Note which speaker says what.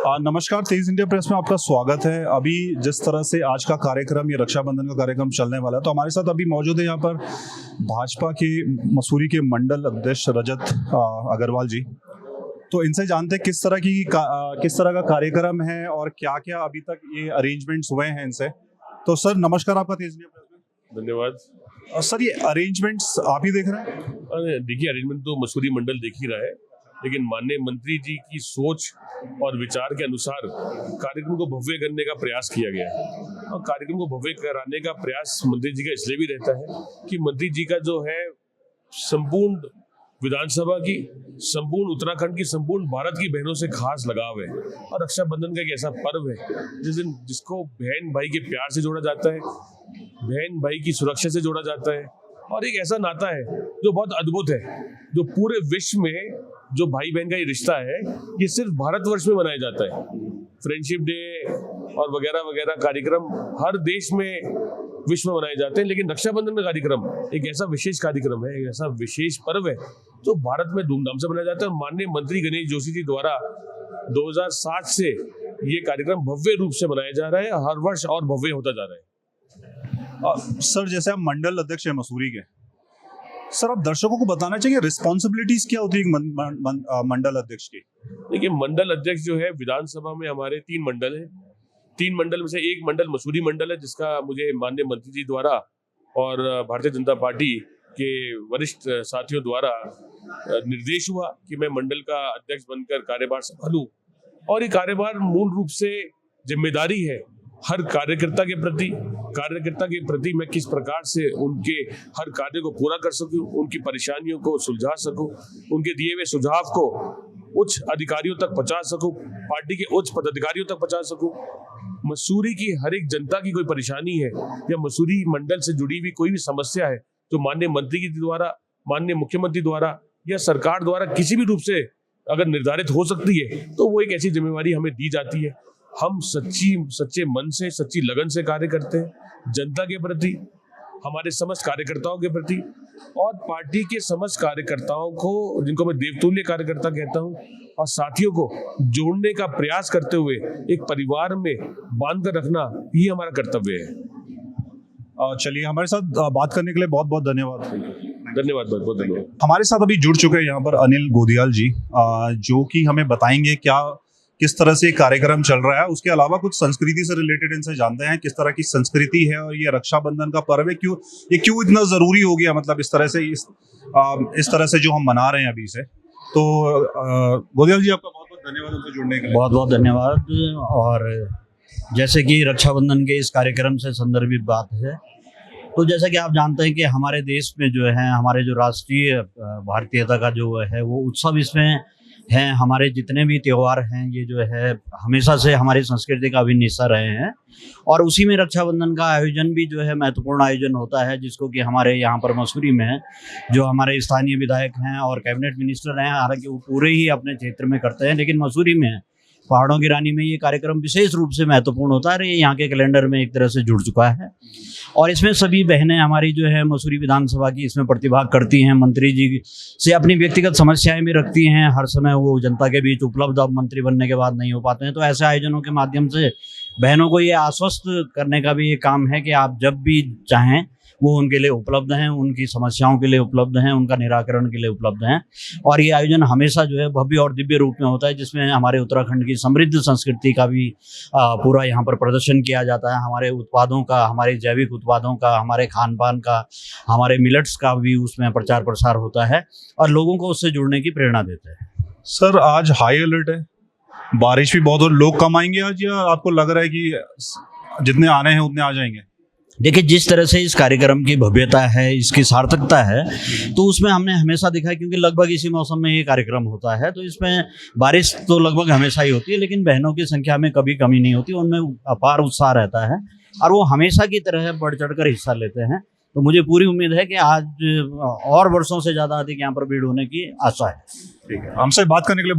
Speaker 1: नमस्कार, तेज India press में आपका स्वागत है। अभी जिस तरह से आज का कार्यक्रम, ये रक्षाबंधन का कार्यक्रम चलने वाला है, तो हमारे साथ अभी मौजूद है यहाँ पर भाजपा के मसूरी के मंडल अध्यक्ष रजत अग्रवाल जी। तो इनसे जानते हैं किस तरह का कार्यक्रम है और क्या क्या अभी तक ये अरेंजमेंट्स हुए हैं इनसे। तो सर नमस्कार, आपका तेज इंडिया प्रेस में
Speaker 2: धन्यवाद।
Speaker 1: सर, ये अरेंजमेंट्स आप ही देख रहे हैं?
Speaker 2: देखिए, अरेंजमेंट तो मसूरी मंडल देख ही रहा है, लेकिन माननीय मंत्री जी की सोच और विचार के अनुसार कार्यक्रम को भव्य करने का प्रयास किया गया है। और कार्यक्रम को भव्य कराने का प्रयास मंत्री जी का इसलिए भी रहता है कि मंत्री जी का जो है संपूर्ण विधानसभा की, संपूर्ण उत्तराखंड की, संपूर्ण भारत की बहनों से खास लगाव है। और रक्षाबंधन का एक ऐसा पर्व है जिसको बहन भाई के प्यार से जोड़ा जाता है, बहन भाई की सुरक्षा से जोड़ा जाता है, और एक ऐसा नाता है जो बहुत अद्भुत है, जो पूरे विश्व में जो भाई बहन का ये रिश्ता है, ये सिर्फ भारतवर्ष में मनाया जाता है। फ्रेंडशिप डे और वगैरह वगैरह कार्यक्रम हर देश में विश्व में मनाए जाते हैं, लेकिन रक्षाबंधन का कार्यक्रम एक ऐसा विशेष कार्यक्रम है, एक ऐसा विशेष पर्व है जो भारत में धूमधाम से मनाया जाता है। और माननीय मंत्री गणेश जोशी जी द्वारा 2007 से ये कार्यक्रम भव्य रूप से मनाया जा रहा है, हर वर्ष और भव्य होता जा रहा है।
Speaker 1: सर, जैसे आप मंडल अध्यक्ष हैं मसूरी के, सर आप दर्शकों को बताना चाहिए रिस्पॉन्सिबिलिटीज क्या होती है मंडल अध्यक्ष की?
Speaker 2: देखिए, मंडल अध्यक्ष जो है, विधानसभा में हमारे 3 मंडल हैं। 3 मंडल में से एक मंडल मसूरी मंडल है, जिसका मुझे माननीय मंत्री जी द्वारा और भारतीय जनता पार्टी के वरिष्ठ साथियों द्वारा निर्देश हुआ कि मैं मंडल का अध्यक्ष बनकर कार्यभार संभालूं। और ये कार्यभार मूल रूप से जिम्मेदारी है हर कार्यकर्ता के प्रति मैं किस प्रकार से उनके हर कार्य को पूरा कर सकूं, उनकी परेशानियों को सुलझा सकूं, उनके दिए हुए सुझाव को उच्च अधिकारियों तक पहुंचा सकूं, पार्टी के उच्च पदाधिकारियों तक पहुंचा सकूं। मसूरी की हर एक जनता की कोई परेशानी है या मसूरी मंडल से जुड़ी हुई कोई भी समस्या है जो माननीय मंत्री जी द्वारा, माननीय मुख्यमंत्री द्वारा या सरकार द्वारा किसी भी रूप से अगर निर्धारित हो सकती है, तो वो एक ऐसी जिम्मेवारी हमें दी जाती है। हम सच्चे मन से, सच्ची लगन से कार्य करते हैं जनता के प्रति, हमारे समस्त कार्यकर्ताओं के प्रति, और पार्टी के समस्त कार्यकर्ताओं को, जिनको मैं देवतुल्य कार्यकर्ता कहता हूं, और साथियों को जोड़ने का प्रयास करते हुए एक परिवार में बांध कर रखना ही हमारा कर्तव्य है।
Speaker 1: चलिए, हमारे साथ बात करने के लिए बहुत बहुत धन्यवाद।
Speaker 2: बहुत बहुत धन्यवाद।
Speaker 1: हमारे साथ अभी जुड़ चुके हैं यहाँ पर अनिल गोदियाल जी, जो कि हमें बताएंगे किस तरह से कार्यक्रम चल रहा है। उसके अलावा कुछ संस्कृति से रिलेटेड इनसे जानते हैं किस तरह की संस्कृति है और ये रक्षाबंधन का पर्व है क्यों इतना जरूरी हो गया, मतलब इस तरह से जो हम मना रहे हैं अभी से। तो गोदियाल जी, आपका बहुत बहुत धन्यवाद हमसे जुड़ने के लिए।
Speaker 3: बहुत बहुत धन्यवाद। और जैसे कि रक्षाबंधन के इस कार्यक्रम से संदर्भित बात है, तो जैसा कि आप जानते हैं कि हमारे देश में जो है, हमारे जो राष्ट्रीय भारतीयता का जो है वो उत्सव इसमें हैं। हमारे जितने भी त्योहार हैं, ये जो है हमेशा से हमारी संस्कृति का अभिन्न हिस्सा रहे हैं, और उसी में रक्षाबंधन का आयोजन भी जो है महत्वपूर्ण आयोजन होता है, जिसको कि हमारे यहाँ पर मसूरी में जो हमारे स्थानीय विधायक हैं और कैबिनेट मिनिस्टर हैं, हालांकि वो पूरे ही अपने क्षेत्र में करते हैं, लेकिन मसूरी में पहाड़ों की रानी में ये कार्यक्रम विशेष रूप से महत्वपूर्ण होता है। ये यहाँ के कैलेंडर में एक तरह से जुड़ चुका है, और इसमें सभी बहनें हमारी जो है मसूरी विधानसभा की इसमें प्रतिभाग करती हैं। मंत्री जी से अपनी व्यक्तिगत समस्याएं भी रखती हैं, हर समय वो जनता के बीच उपलब्ध अब मंत्री बनने के बाद नहीं हो पाते हैं। तो ऐसे आयोजनों के माध्यम से बहनों को ये आश्वस्त करने का भी ये काम है कि आप जब भी चाहें वो उनके लिए उपलब्ध हैं, उनकी समस्याओं के लिए उपलब्ध हैं, उनका निराकरण के लिए उपलब्ध हैं। और ये आयोजन हमेशा जो है भव्य और दिव्य रूप में होता है, जिसमें हमारे उत्तराखंड की समृद्ध संस्कृति का भी पूरा यहाँ पर प्रदर्शन किया जाता है। हमारे उत्पादों का, हमारे जैविक उत्पादों का, हमारे खान पान का, हमारे मिलेट्स का भी उसमें प्रचार प्रसार होता है, और लोगों को उससे जुड़ने की प्रेरणा देते हैं।
Speaker 1: सर, आज हाई अलर्ट है, बारिश भी बहुत हो, लोग कम आएंगे आज, या आपको लग रहा है कि जितने आने हैं उतने आ जाएंगे?
Speaker 3: देखिए, जिस तरह से इस कार्यक्रम की भव्यता है, इसकी सार्थकता है, तो उसमें हमने हमेशा देखा, क्योंकि लगभग इसी मौसम में ये कार्यक्रम होता है, तो इसमें बारिश तो लगभग हमेशा ही होती है, लेकिन बहनों की संख्या में कभी कमी नहीं होती, उनमें अपार उत्साह रहता है, और वो हमेशा की तरह बढ़ चढ़कर हिस्सा लेते हैं। तो मुझे पूरी उम्मीद है कि आज और वर्षों से ज़्यादा अधिक यहाँ पर भीड़ होने की आशा है।
Speaker 1: ठीक है, हमसे बात करने के लिए